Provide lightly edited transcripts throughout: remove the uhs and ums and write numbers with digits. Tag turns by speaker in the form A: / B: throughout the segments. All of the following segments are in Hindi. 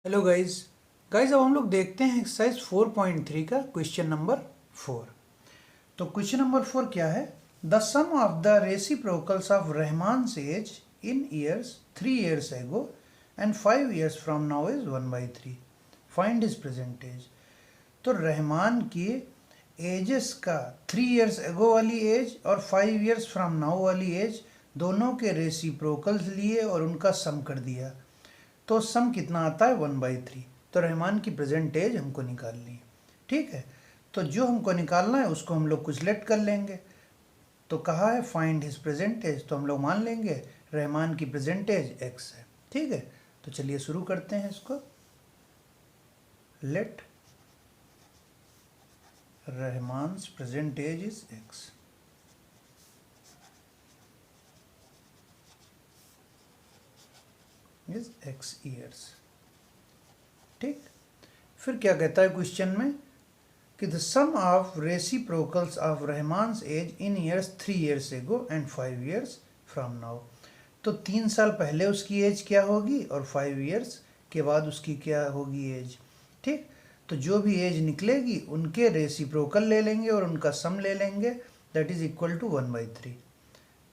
A: हेलो गाइस अब हम लोग देखते हैं एक्सरसाइज 4.3 का क्वेश्चन नंबर 4। तो क्वेश्चन नंबर 4 क्या है? The sum of the reciprocals of Rahman's age in years 3 years ago and 5 years from now is 1/3। Find his present age. तो रहमान की एजेस का 3 years ago वाली एज और 5 years फ्रॉम नाउ वाली एज दोनों के रेसिप्रोकल्स लिए और उनका सम कर दिया। तो सम कितना आता है? 1/3। तो रहमान की प्रेजेंट एज हमको निकालनी है। ठीक है, तो जो हमको निकालना है उसको हम लोग कुछ लेट कर लेंगे। तो कहा है फाइंड हिज प्रेजेंट एज, तो हम लोग मान लेंगे रहमान की प्रेजेंट एज x है। ठीक है, तो चलिए शुरू करते हैं इसको। Let Rahman's present age is x is x years. ठीक, फिर क्या कहता है क्वेश्चन में कि the sum of reciprocals of Rahman's age in years 3 years ago and 5 years from now. तो 3 साल पहले उसकी एज क्या होगी और 5 years के बाद उसकी क्या होगी एज। ठीक, तो जो भी एज निकलेगी उनके रेसिप्रोकल ले लेंगे और उनका सम ले लेंगे, दैट इज इक्वल टू 1/3।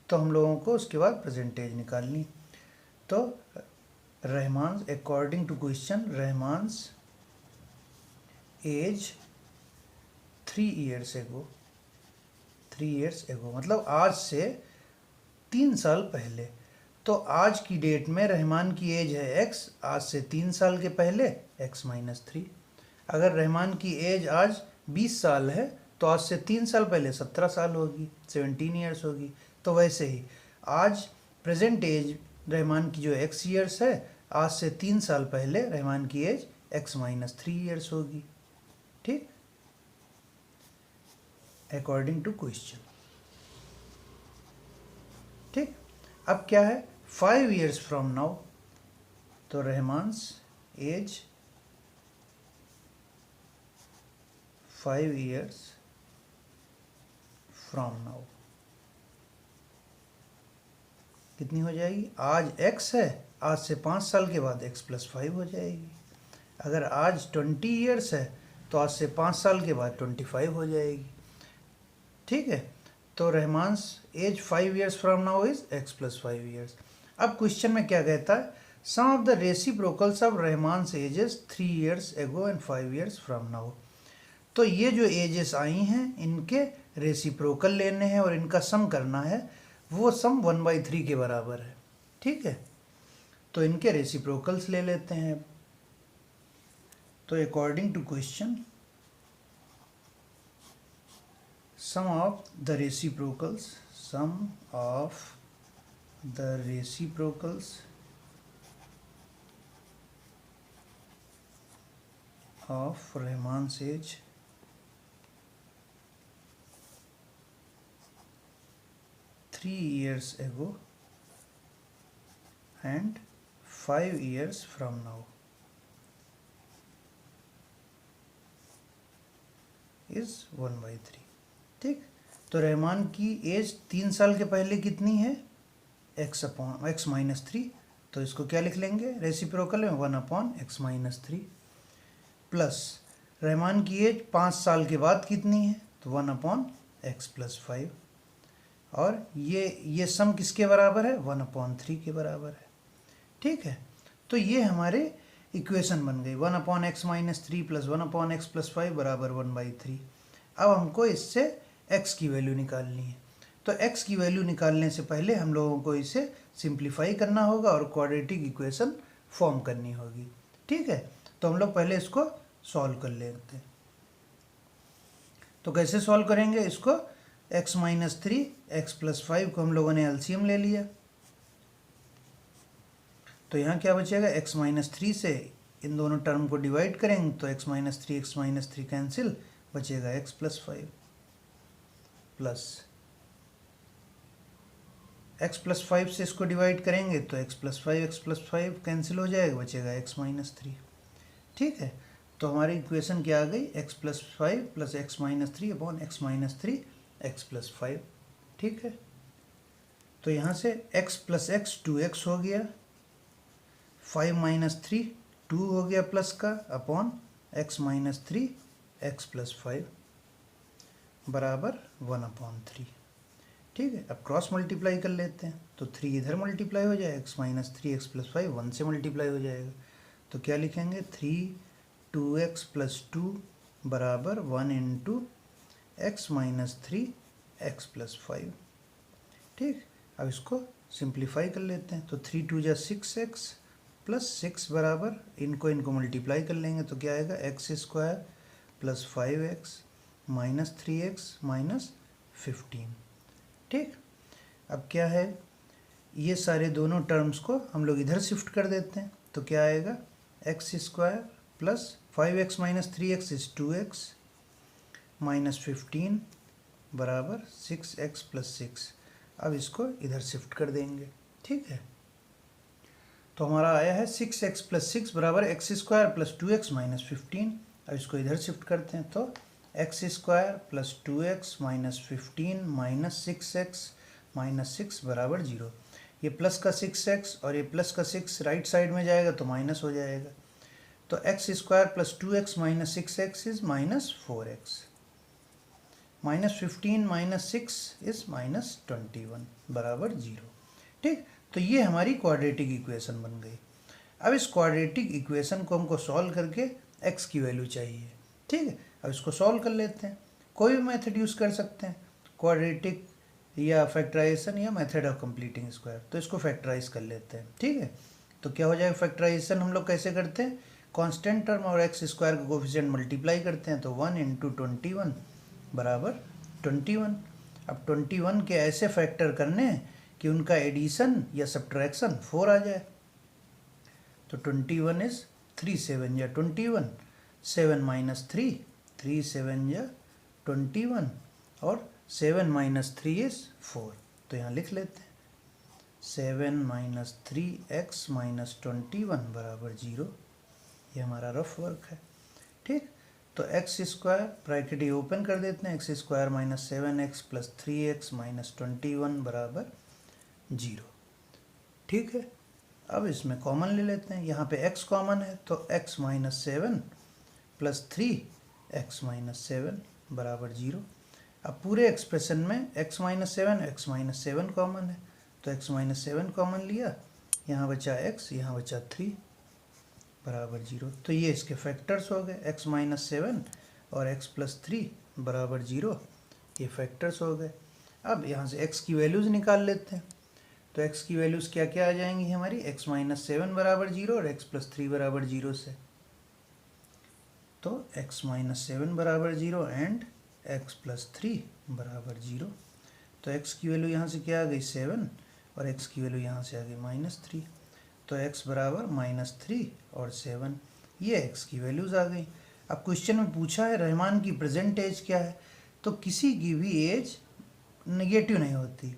A: तो हम लोगों को उसके बाद प्रेजेंट एज निकालनी। तो Rahman's according to question Rahman's age 3 years ago, 3 years ago मतलब आज से 3 साल पहले। तो आज की डेट में रहमान की एज है x, आज से 3 साल के पहले x-3। अगर रहमान की एज आज 20 साल है तो आज से 3 साल पहले 17 साल होगी, 17 years होगी। तो वैसे ही आज प्रेजेंट एज रहमान की जो x years है, आज से 3 साल पहले रहमान की एज x-3 years होगी। ठीक, अकॉर्डिंग टू क्वेश्चन। ठीक, अब क्या है? 5 years फ्रॉम नाउ। तो Rahman's age 5 years from now कितनी हो जाएगी? आज x है, आज से 5 साल के बाद x+5 हो जाएगी। अगर आज 20 years है तो आज से 5 साल के बाद 25 हो जाएगी। ठीक है, तो Rahman's age 5 years from now is x+5 years। अब क्वेश्चन में क्या कहता है? Sum of the reciprocals of Rahman's ages 3 years ago and 5 years from now. तो ये जो एजेस आई हैं इनके रेसिप्रोकल लेने हैं और इनका सम करना है। वो सम 1/3 के बराबर है। ठीक है, तो इनके रेसिप्रोकल्स ले लेते हैं। तो according to question sum of the reciprocals of Rahman's age 3 years ago and 5 years from now is 1/3। ठीक, तो रहमान की एज 3 साल के पहले कितनी है? x/x-3। तो इसको क्या लिख लेंगे? रेसिप्रोकल में 1/x-3 प्लस रहमान की एज 5 साल के बाद कितनी है? तो 1/x+5। और ये सम किसके बराबर है? 1/3 के बराबर है। ठीक है, तो ये हमारे इक्वेशन बन गई 1/x-3 प्लस 1/x+5 बराबर 1/3। अब हमको इससे x की वैल्यू निकालनी है। तो x की वैल्यू निकालने से पहले हम लोगों को इसे सिंप्लीफाई करना होगा और क्वाड्रेटिक इक्वेशन फॉर्म करनी होगी। ठीक है, तो हम लोग पहले इसको सॉल्व कर लेते हैं। तो कैसे सॉल्व करेंगे इसको? x-3 x+5 को हम लोगों ने एलसीएम ले लिया। तो यहाँ क्या बचेगा? x-3 से इन दोनों टर्म को डिवाइड करेंगे तो x-3 कैंसिल, बचेगा x+5 प्लस x+5 से इसको डिवाइड करेंगे तो x+5 कैंसिल हो जाएगा, बचेगा x-3। ठीक है, तो हमारी इक्वेशन क्या आ गई? x+5 plus x-3 upon x-3 x+5। ठीक है, तो यहाँ से x प्लस x 2x हो गया, 5 - 3 2 हो गया प्लस का upon x minus 3 x plus 5 बराबर 1/3। ठीक है, अब क्रॉस मल्टीप्लाई कर लेते हैं तो 3 इधर मल्टीप्लाई हो जाए, x माइनस 3 x प्लस 5 1 से मल्टीप्लाई हो जाएगा। तो क्या लिखेंगे 3 2x प्लस 2 बराबर 1 into x minus 3 x plus 5। ठीक, अब इसको सिंप्लीफाई कर लेते हैं तो 3 2 जा 6x प्लस 6 बराबर इनको मल्टीप्लाई कर लेंगे तो क्या आएगा x square plus 5x minus 3x minus 15। ठीक, अब क्या है, ये सारे दोनों टर्म्स को हम लोग इधर शिफ्ट कर देते हैं तो क्या आएगा x square plus 5x minus 3x is 2x minus 15 बराबर 6x प्लस 6। अब इसको इधर शिफ्ट कर देंगे। ठीक है, तो हमारा आया है 6x प्लस 6 बराबर x square plus 2x minus 15। अब इसको इधर शिफ्ट करते हैं तो x square plus 2x minus 15 minus 6x minus 6 बराबर 0। ये प्लस का 6x और ये प्लस का 6 राइट साइड में जाएगा तो माइनस हो जाएगा। तो x square plus 2x minus 6x is minus 4x minus 15 minus 6 is minus 21 बराबर 0। ठीक, तो ये हमारी क्वाड्रेटिक इक्वेशन बन गई। अब इस क्वाड्रेटिक इक्वेशन को हमको सॉल्व करके x की वैल्यू चाहिए। ठीक है, अब इसको सॉल्व कर लेते हैं। कोई भी मेथड यूज़ कर सकते हैं, क्वाड्रेटिक या फैक्टराइजेशन या मेथड ऑफ कंप्लीटिंग स्क्वायर। तो इसको फैक्टराइज कर लेते हैं। ठीक है, तो क्या हो जाएगा फैक्टराइजेशन हम लोग कैसे करते हैं, कांस्टेंट टर्म और एक्स स्क्वायर का कोफिशिएंट मल्टीप्लाई करते हैं तो 1 इंटू 21 बराबर 21। अब 21 के ऐसे फैक्टर करने हैं कि उनका एडिशन या सब्ट्रैक्शन 4 आ जाए। तो 21 इज 3 7 या 21, 7 माइनस 3 3 7 या 21 और 7 माइनस 3 इज 4। तो यहाँ लिख लेते हैं 7 माइनस 3x माइनस 21 बराबर 0। ये हमारा रफ वर्क है। ठीक, तो एक्स स्क्वायर ब्रैकेट ये ओपन कर देते हैं, x square minus 7x plus 3x minus 21 बराबर 0। ठीक है, अब इसमें कॉमन ले लेते हैं। यहाँ पे x कॉमन है तो x minus 7 plus 3x minus 7 बराबर 0। अब पूरे एक्सप्रेशन में x माइनस 7 कॉमन है तो x माइनस 7 कॉमन लिया, यहाँ बचा x, यहाँ बचा 3 बराबर 0। तो ये इसके फैक्टर्स हो गए, x माइनस 7 और x प्लस 3 बराबर 0, ये फैक्टर्स हो गए। अब यहाँ से x की वैल्यूज़ निकाल लेते हैं तो x की वैल्यूज़ क्या क्या आ जाएंगी हमारी, x माइनस 7 बराबर 0 और x प्लस 3 बराबर 0 से। तो x माइनस 7 बराबर 0 एंड x प्लस 3 बराबर 0। तो x की वैल्यू यहाँ से क्या आ गई 7 और x की वैल्यू यहाँ से आ गई माइनस 3। तो x बराबर माइनस 3 और 7, ये x की वैल्यूज़ आ गई। अब क्वेश्चन में पूछा है रहमान की प्रेजेंट एज क्या है, तो किसी की भी एज नेगेटिव नहीं होती।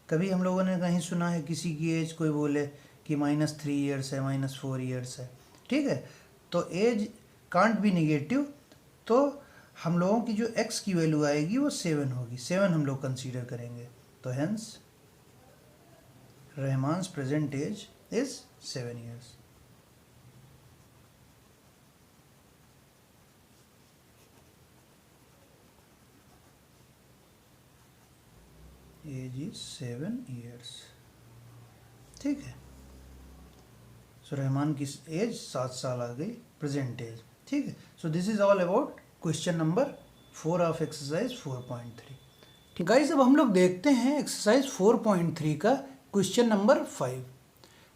A: कभी हम लोगों ने कहीं सुना है किसी की एज कोई बोले कि -3 ईयर्स है, -4 ईयर्स है। ठीक है, तो एज कांट बी नेगेटिव। तो हम लोगों की जो x की वैल्यू आएगी वो 7 होगी, 7 हम लोग कंसीडर करेंगे। तो hence Rahman's present age is 7 years। Age is 7 years। ठीक है, सो रहमान की एज 7 साल आ गई प्रेजेंट एज। ठीक है, so this is all about question number 4 of exercise 4.3। ठीक गाइस, अब हम लोग देखते हैं एक्सरसाइज 4.3 का क्वेश्चन नंबर 5।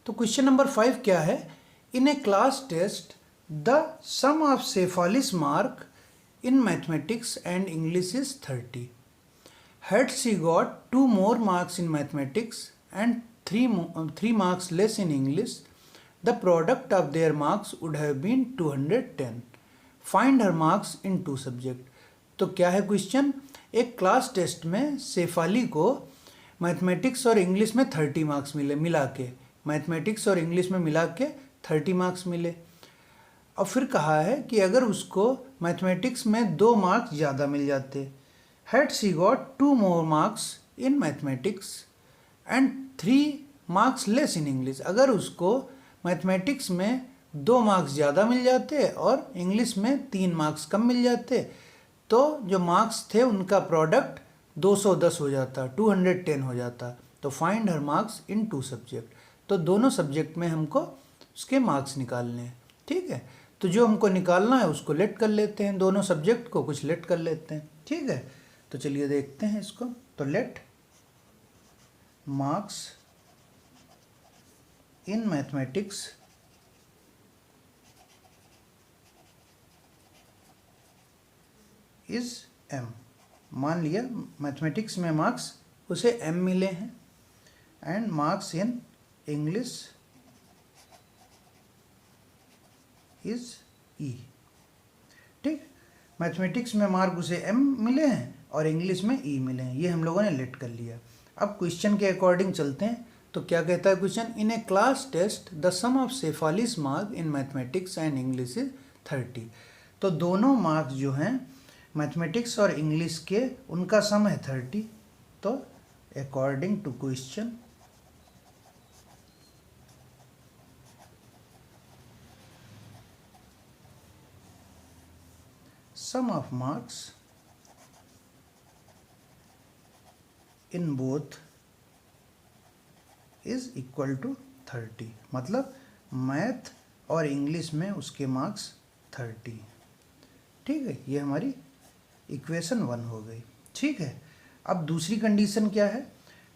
A: तो क्वेश्चन नंबर 5 क्या है, in a class test the sum of Shefali's mark in mathematics and English is 30। Had she got 2 more marks in mathematics and 3 marks less in English, the product of their marks would have been 210. Find her marks in 2 subjects. तो क्या है क्वेश्चन, एक क्लास टेस्ट में शेफाली को मैथमेटिक्स और इंग्लिश में 30 मार्क्स मिले, मिला के मैथमेटिक्स और इंग्लिश में मिला के 30 मार्क्स मिले। और फिर कहा है कि अगर उसको मैथमेटिक्स में 2 मार्क्स ज़्यादा मिल जाते, had she got 2 more marks in mathematics and 3 marks less in English, अगर उसको मैथमेटिक्स में 2 मार्क्स ज़्यादा मिल जाते और इंग्लिश में 3 मार्क्स कम मिल जाते, तो जो मार्क्स थे उनका प्रोडक्ट 210 हो जाता, 210 हो जाता। तो find her marks in 2 subject. तो दोनों सब्जेक्ट में हमको उसके मार्क्स निकालने हैं। ठीक है, तो जो हमको निकालना है उसको लेट कर लेते हैं, दोनों सब्जेक्ट को कुछ लेट कर लेते हैं। ठीक है, तो चलिए देखते हैं इसको। तो let marks in mathematics is m। मान लिया मैथमेटिक्स में मार्क्स उसे m मिले हैं, and marks in English is e। ठीक, मैथमेटिक्स में मार्क उसे m मिले हैं और इंग्लिश में e मिले हैं, ये हम लोगों ने लेट कर लिया। अब क्वेश्चन के अकॉर्डिंग चलते हैं। तो क्या कहता है question, in a class test the sum of Shefali's mark in mathematics and English is 30। तो दोनों मार्क्स जो हैं मैथमेटिक्स और इंग्लिश के, उनका सम है 30। तो according to question sum of marks in both is equal to 30। मतलब मैथ और इंग्लिश में उसके मार्क्स 30। ठीक है, ये हमारी इक्वेशन 1 हो गई। ठीक है, अब दूसरी कंडीशन क्या है,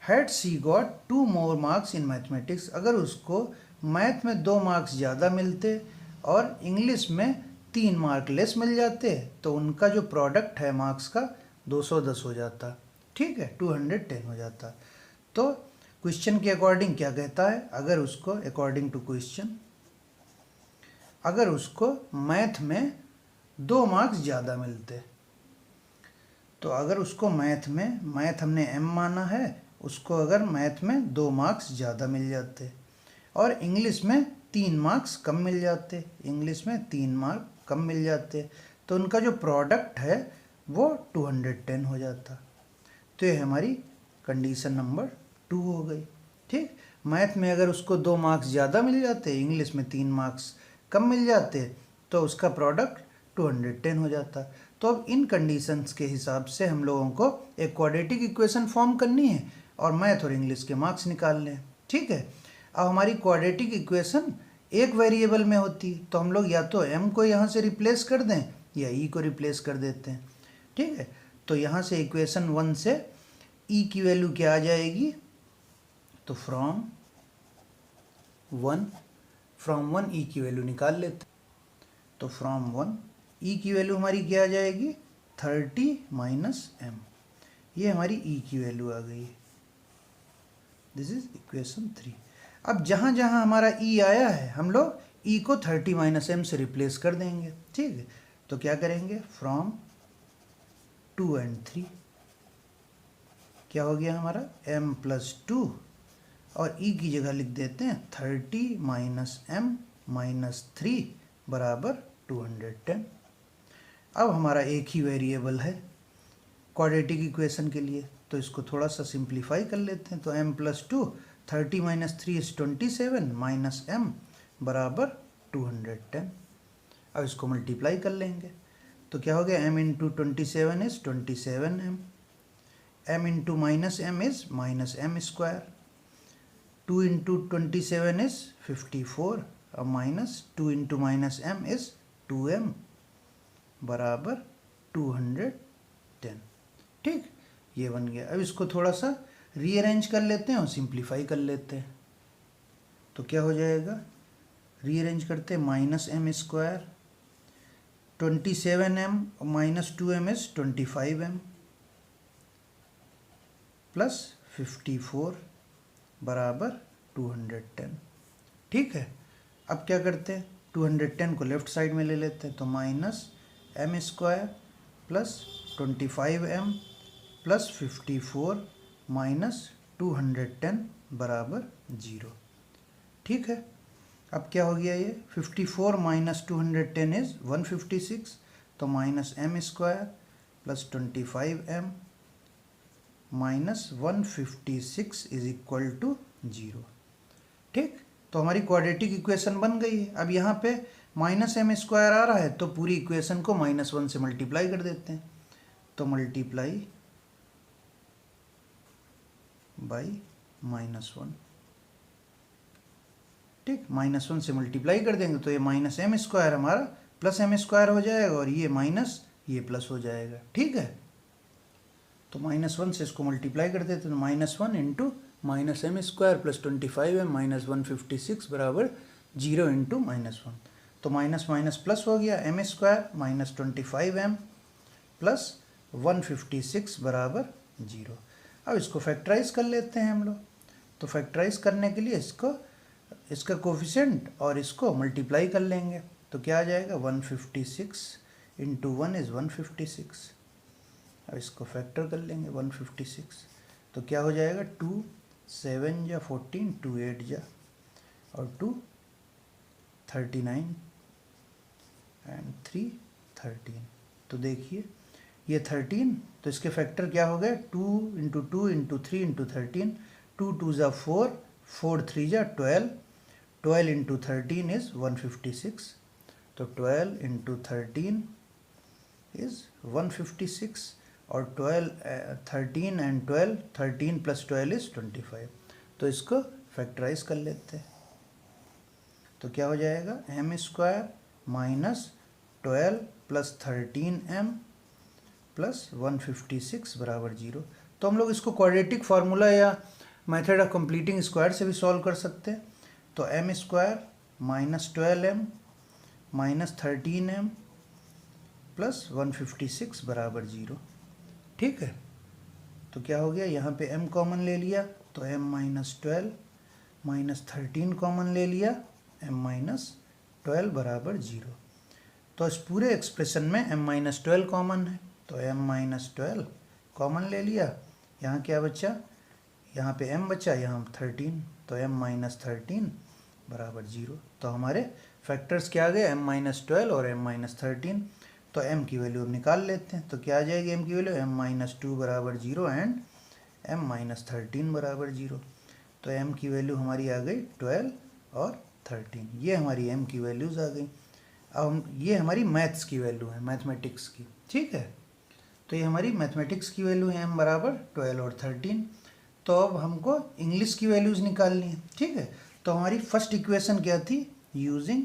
A: had she got 2 more marks in mathematics. अगर उसको मैथ में 2 मार्क्स ज़्यादा मिलते और इंग्लिश में 3 मार्क लेस मिल जाते, तो उनका जो प्रोडक्ट है मार्क्स का 210 हो जाता। ठीक है, 210 हो जाता। तो क्वेश्चन के अकॉर्डिंग क्या कहता है, अगर उसको अकॉर्डिंग टू क्वेश्चन, अगर उसको मैथ में 2 मार्क्स ज़्यादा मिलते, तो अगर उसको मैथ हमने m माना है, उसको अगर मैथ में 2 मार्क्स ज़्यादा मिल जाते और इंग्लिश में 3 मार्क्स कम मिल जाते, इंग्लिश में 3 मार्क कम मिल जाते, तो उनका जो प्रोडक्ट है वो 210 हो जाता। तो ये हमारी कंडीशन नंबर 2 हो गई। ठीक, मैथ में अगर उसको 2 मार्क्स ज़्यादा मिल जाते, इंग्लिश में 3 मार्क्स कम मिल जाते, तो उसका प्रोडक्ट 210 हो जाता। तो अब इन कंडीशंस के हिसाब से हम लोगों को एक क्वाड्रेटिक इक्वेशन फॉर्म करनी है और मैथ और इंग्लिश के मार्क्स निकालने हैं। ठीक है, अब हमारी क्वाड्रेटिक इक्वेशन एक वेरिएबल में होती, तो हम लोग या तो m को यहाँ से रिप्लेस कर दें या e को रिप्लेस कर देते हैं। ठीक है, तो यहाँ से इक्वेशन 1 से e की वैल्यू क्या आ जाएगी, तो फ्रॉम 1 e की वैल्यू निकाल लेते। तो फ्रॉम 1 e की वैल्यू हमारी क्या आ जाएगी, 30 माइनस m। ये हमारी e की वैल्यू आ गई। This is equation 3। अब जहाँ जहाँ हमारा e आया है, हम लोग e को 30 माइनस m से रिप्लेस कर देंगे। ठीक है, तो क्या करेंगे, फ्रॉम 2 and 3 क्या हो गया हमारा, m प्लस 2, और e की जगह लिख देते हैं 30 माइनस m माइनस 3 बराबर 210। अब हमारा एक ही वेरिएबल है क्वाड्रेटिक इक्वेशन के लिए, तो इसको थोड़ा सा सिंप्लीफाई कर लेते हैं। तो m plus 2, 30 minus 3 is 27 minus m बराबर 210। अब इसको मल्टीप्लाई कर लेंगे, तो क्या हो गया, m into 27 is 27m, m into minus m is minus m square, 2 into 27 is 54 और minus 2 into minus m is 2m बराबर 210। ठीक, ये बन गया। अब इसको थोड़ा सा रीअरेंज कर लेते हैं और सिंप्लीफाई कर लेते हैं। तो क्या हो जाएगा, रीअरेंज करते हैं, minus m square 27m minus 2m is 25m plus 54 बराबर 210। ठीक है, अब क्या करते हैं, 210 को लेफ्ट साइड में ले लेते हैं, तो minus m square plus 25m plus 54 minus 210 बराबर 0। ठीक है, अब क्या हो गया, ये 54 माइनस 210 इज 156, तो minus m square plus 25m minus 156 is equal to 0। ठीक, तो हमारी क्वाड्रेटिक इक्वेशन बन गई है। अब यहाँ पे -m² आ रहा है तो पूरी इक्वेशन को -1 से मल्टीप्लाई कर देते हैं, तो मल्टीप्लाई बाई -1, ठीक, -1 से मल्टीप्लाई कर देंगे तो ये -m² हमारा +m² हो जाएगा और ये माइनस ये प्लस हो जाएगा, ठीक है। तो -1 से इसको मल्टीप्लाई कर देते हैं, तो -1 into -m² plus 25m minus 156 बराबर 0 इंटू -1, तो माइनस माइनस प्लस हो गया, m² माइनस 25m प्लस 156 बराबर 0। अब इसको फैक्टराइज कर लेते हैं हम लोग। तो फैक्टराइज करने के लिए इसका कोफिशिएंट और इसको मल्टीप्लाई कर लेंगे, तो क्या आ जाएगा 156 इंटू 1 इज़ 156। अब इसको फैक्टर कर लेंगे 156, तो क्या हो जाएगा 2 7 जा 14, 2 8 जा और 2 39 एंड 3 13। तो देखिए ये 13, तो इसके फैक्टर क्या हो गए 2 इंटू 2 इंटू 3 इंटू 13, 2 2 जा 4, 4 3 जा 12, 12 इंटू 13 इज़ 156, तो 12 इंटू 13 इज़ 156 और 12 13 एंड 12, 13 प्लस 12 इज़ 25। तो इसको फैक्टराइज कर लेते हैं, तो क्या हो जाएगा m² minus 12 plus 13m plus 156 बराबर 0। तो हम लोग इसको क्वाड्रेटिक फार्मूला या मेथड ऑफ कंप्लीटिंग स्क्वायर से भी सॉल्व कर सकते हैं। तो m² minus 12m minus 13m plus 156 बराबर 0, ठीक है। तो क्या हो गया, यहाँ पे m कॉमन ले लिया तो m माइनस 12 माइनस 13 कॉमन ले लिया, m माइनस 12 बराबर 0। तो इस पूरे एक्सप्रेशन में m माइनस 12 कॉमन है, तो m माइनस 12 कॉमन ले लिया। यहाँ क्या बचा, यहाँ पे m बचा, यहाँ 13, तो m माइनस 13 बराबर 0। तो हमारे फैक्टर्स क्या आ गए m माइनस 12 और m माइनस 13। तो m की वैल्यू अब निकाल लेते हैं, तो क्या आ जाएगी m की वैल्यू, m माइनस 2 बराबर 0 एंड m माइनस 13 बराबर 0। तो m की वैल्यू हमारी आ गई 12 और 13, ये हमारी m की वैल्यूज़ आ गई। अब ये हमारी मैथ्स की वैल्यू है, मैथमेटिक्स की, ठीक है। तो ये हमारी मैथमेटिक्स की वैल्यू है m बराबर 12 और 13। तो अब हमको इंग्लिश की वैल्यूज़ निकालनी है, ठीक है। तो हमारी फर्स्ट इक्वेशन क्या थी, यूजिंग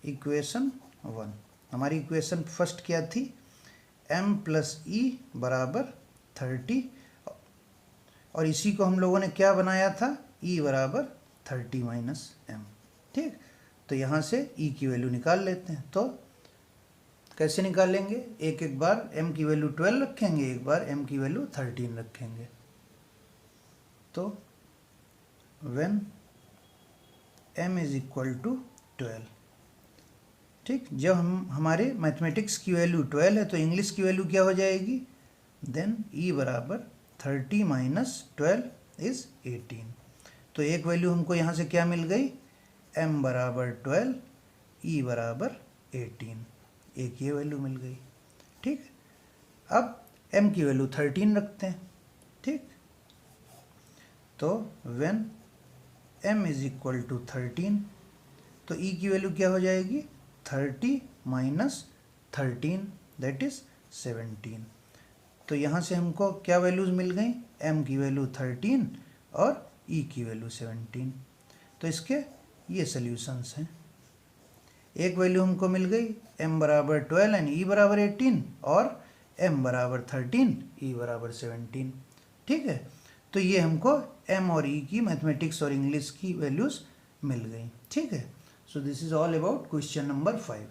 A: इक्वेशन 1। हमारी इक्वेशन फर्स्ट क्या थी, m प्लस ई बराबर 30, और इसी को हम लोगों ने क्या बनाया था, e बराबर 30 माइनस m, ठीक। तो यहाँ से e की वैल्यू निकाल लेते हैं। तो कैसे निकालेंगे, एक एक बार m की वैल्यू 12 रखेंगे, एक बार m की वैल्यू 13 रखेंगे। तो when m is equal to 12, ठीक, जब हमारे मैथमेटिक्स की वैल्यू 12 है तो इंग्लिश की वैल्यू क्या हो जाएगी, देन e बराबर 30 माइनस 12 इज़ 18। तो एक वैल्यू हमको यहाँ से क्या मिल गई, m बराबर 12, e बराबर 18, एक ये वैल्यू मिल गई, ठीक। अब m की वैल्यू 13 रखते हैं, ठीक। तो when m is equal to 13, तो e की वैल्यू क्या हो जाएगी, 30 माइनस 13 दैट इज 17। तो यहाँ से हमको क्या वैल्यूज़ मिल गई, m की वैल्यू 13 और e की वैल्यू 17। तो इसके ये सल्यूशंस हैं। एक वैल्यू हमको मिल गई m बराबर 12 एंड e बराबर 18 और m बराबर 13 e बराबर 17, ठीक है। तो ये हमको m और e की मैथमेटिक्स और इंग्लिश की वैल्यूज़ मिल गई, ठीक है। So this is all about question number 5.